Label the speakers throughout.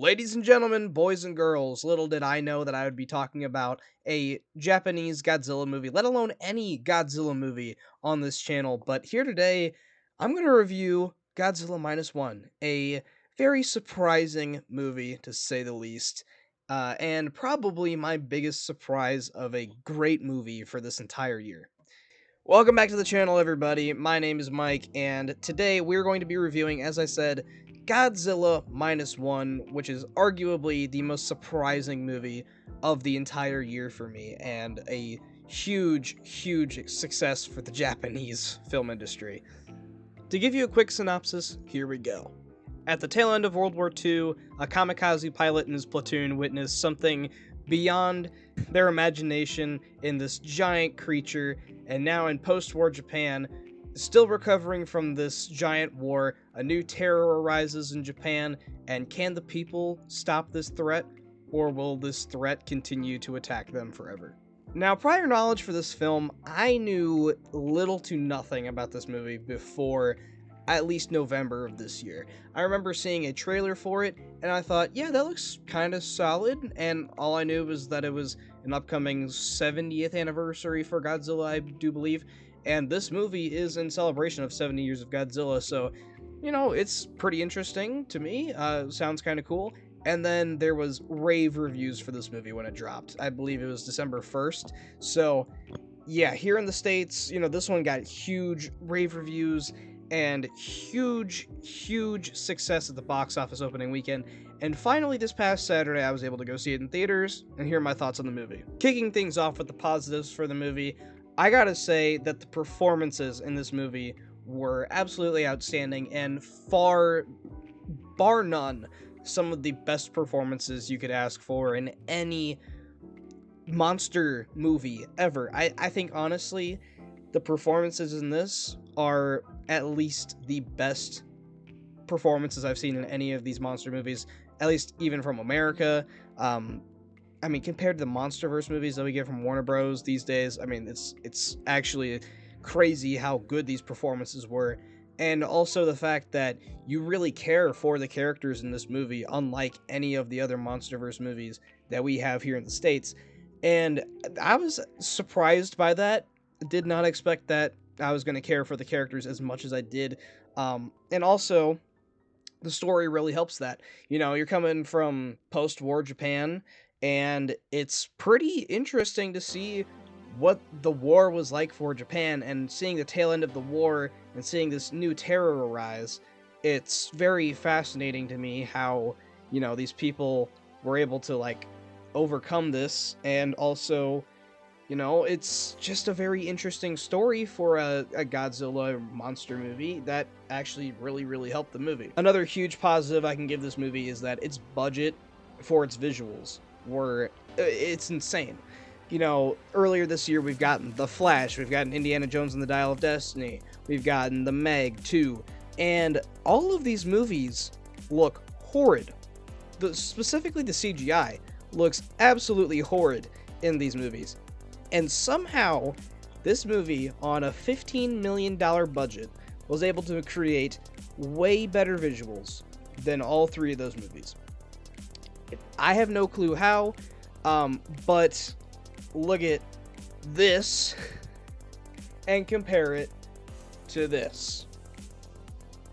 Speaker 1: Ladies and gentlemen, boys and girls, little did I know that I would be talking about a Japanese Godzilla movie, let alone any Godzilla movie on this channel. But here today, I'm going to review Godzilla Minus One, a very surprising movie to say the least, and probably my biggest surprise of a great movie for this entire year. Welcome back to the channel, everybody. My name is Mike, and today we're going to be reviewing, as I said, Godzilla Minus One, which is arguably the most surprising movie of the entire year for me, and a huge success for the Japanese film industry. To give you a quick synopsis, here we go. At the tail end of World War II, a kamikaze pilot and his platoon witnessed something beyond their imagination in this giant creature, and now in post-war Japan, still recovering from this giant war, a new terror arises in Japan, and can the people stop this threat, or will this threat continue to attack them forever? Now, prior knowledge for this film, I knew little to nothing about this movie before at least November of this year. I remember seeing a trailer for it, and I thought, yeah, that looks kind of solid, and all I knew was that it was an upcoming 70th anniversary for Godzilla, I do believe, and this movie is in celebration of 70 years of Godzilla, so, you know, it's pretty interesting to me, sounds kind of cool. And then there was rave reviews for this movie when it dropped. I believe it was December 1st, so yeah, here in the States, you know, this one got huge rave reviews, and huge success at the box office opening weekend. And finally, this past Saturday, I was able to go see it in theaters and hear my thoughts on the movie. Kicking things off with the positives for the movie, I gotta say that the performances in this movie were absolutely outstanding and bar none, some of the best performances you could ask for in any monster movie ever. I think, honestly, the performances in this are at least the best performances I've seen in any of these monster movies, at least even from America. I mean, compared to the MonsterVerse movies that we get from Warner Bros. These days, I mean, it's actually crazy how good these performances were. And also the fact that you really care for the characters in this movie, unlike any of the other MonsterVerse movies that we have here in the States. And I was surprised by that. Did not expect that I was going to care for the characters as much as I did. And also, the story really helps that. You know, you're coming from post-war Japan, and it's pretty interesting to see what the war was like for Japan, and seeing the tail end of the war and seeing this new terror arise. It's very fascinating to me how, you know, these people were able to, like, overcome this, and also, you know, it's just a very interesting story for a Godzilla monster movie that actually really helped the movie. Another huge positive I can give this movie is that its budget for its visuals it's insane. You know, earlier this year we've gotten The Flash, we've gotten Indiana Jones and the Dial of Destiny, we've gotten The Meg 2, and all of these movies look horrid. Specifically the CGI looks absolutely horrid in these movies. And somehow, this movie, on a $15 million budget, was able to create way better visuals than all three of those movies. I have no clue how, but look at this and compare it to this.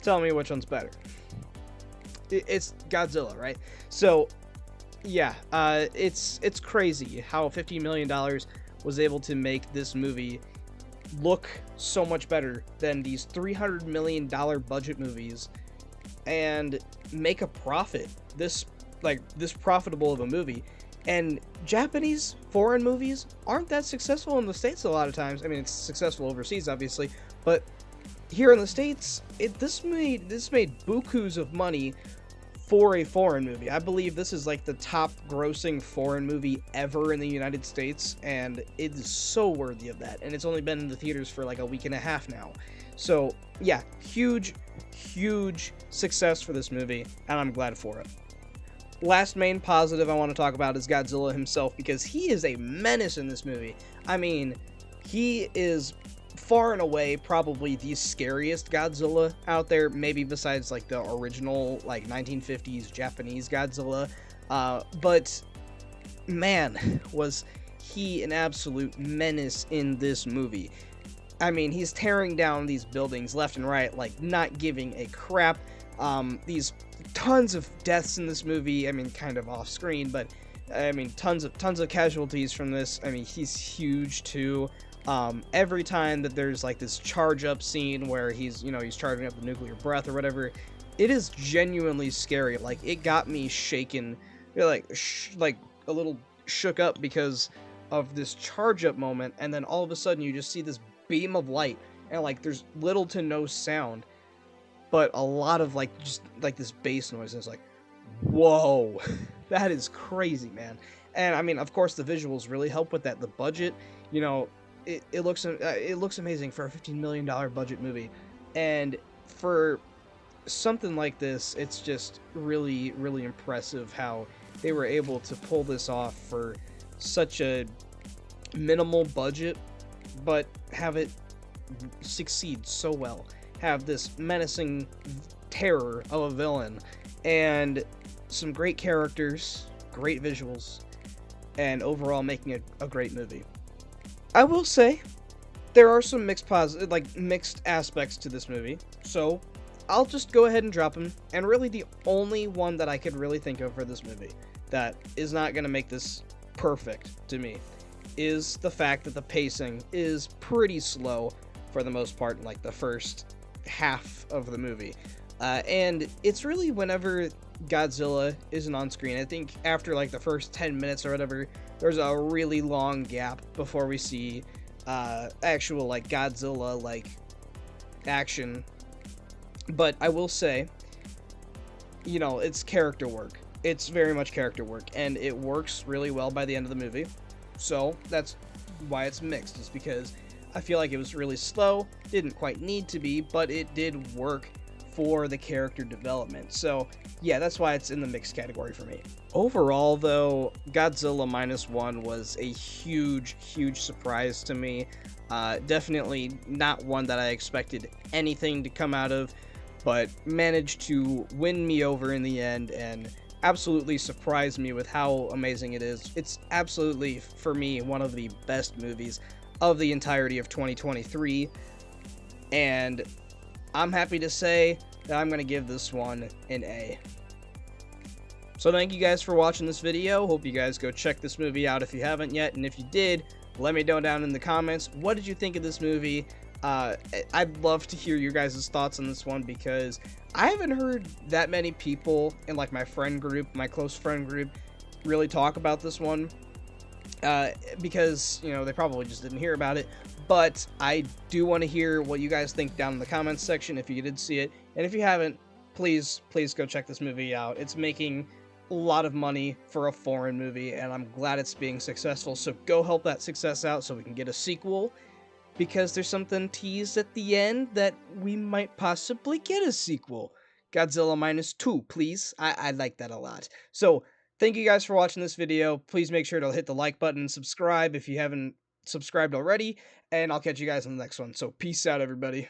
Speaker 1: Tell me which one's better. It's Godzilla, right? So, yeah, it's crazy how $15 million was able to make this movie look so much better than these $300 million budget movies and make a profit this profitable of a movie. And Japanese foreign movies aren't that successful in the States a lot of times. I mean, it's successful overseas, obviously, but here in the States, this made bukus of money for a foreign movie. I believe this is like the top grossing foreign movie ever in the United States, and it is so worthy of that. And it's only been in the theaters for like a week and a half now. So yeah, huge success for this movie, and I'm glad for it. Last main positive I want to talk about is Godzilla himself, because he is a menace in this movie. I mean, he is far and away probably the scariest Godzilla out there, maybe besides like the original like 1950s Japanese Godzilla. But man, was he an absolute menace in this movie. I mean, he's tearing down these buildings left and right, like not giving a crap. These tons of deaths in this movie. I mean, kind of off screen, but I mean, tons of casualties from this. I mean, he's huge too. Every time that there's like this charge up scene where he's charging up the nuclear breath or whatever, it is genuinely scary. Like it got me shaken, like a little shook up because of this charge up moment, and then all of a sudden you just see this beam of light, and like there's little to no sound, but a lot of like just like this bass noise, and it's like, whoa, that is crazy, man. And I mean, of course, the visuals really help with that. The budget, you know, it looks amazing for a $15 million budget movie, and for something like this, it's just really, really impressive how they were able to pull this off for such a minimal budget, but have it succeed so well. Have this menacing terror of a villain, and some great characters, great visuals, and overall making it a great movie. I will say there are some mixed aspects to this movie, so I'll just go ahead and drop them. And really, the only one that I could really think of for this movie that is not going to make this perfect to me is the fact that the pacing is pretty slow for the most part in like the first half of the movie. And it's really whenever Godzilla isn't on screen. I think after like the first 10 minutes or whatever, there's a really long gap before we see actual like Godzilla like action. But I will say, it's character work. It's very much character work, and it works really well by the end of the movie. So that's why it's mixed, is because I feel like it was really slow, didn't quite need to be, but it did work for the character development. So yeah, that's why it's in the mixed category for me. Overall though, Godzilla Minus One was a huge surprise to me. Definitely not one that I expected anything to come out of, but managed to win me over in the end and absolutely surprised me with how amazing it is. It's absolutely, for me, one of the best movies of the entirety of 2023, and I'm happy to say that I'm going to give this one an A. So thank you guys for watching this video. Hope you guys go check this movie out if you haven't yet, and if you did, let me know down in the comments, what did you think of this movie? I'd love to hear your guys' thoughts on this one, because I haven't heard that many people in like my friend group, my close friend group, really talk about this one, because they probably just didn't hear about it. But I do want to hear what you guys think down in the comments section if you did see it, and if you haven't, please go check this movie out. It's making a lot of money for a foreign movie, and I'm glad it's being successful. So go help that success out so we can get a sequel, because there's something teased at the end that we might possibly get a sequel. Godzilla Minus 2, please. I like that a lot. So thank you guys for watching this video. Please make sure to hit the like button and subscribe if you haven't subscribed already, and I'll catch you guys in the next one. So peace out, everybody.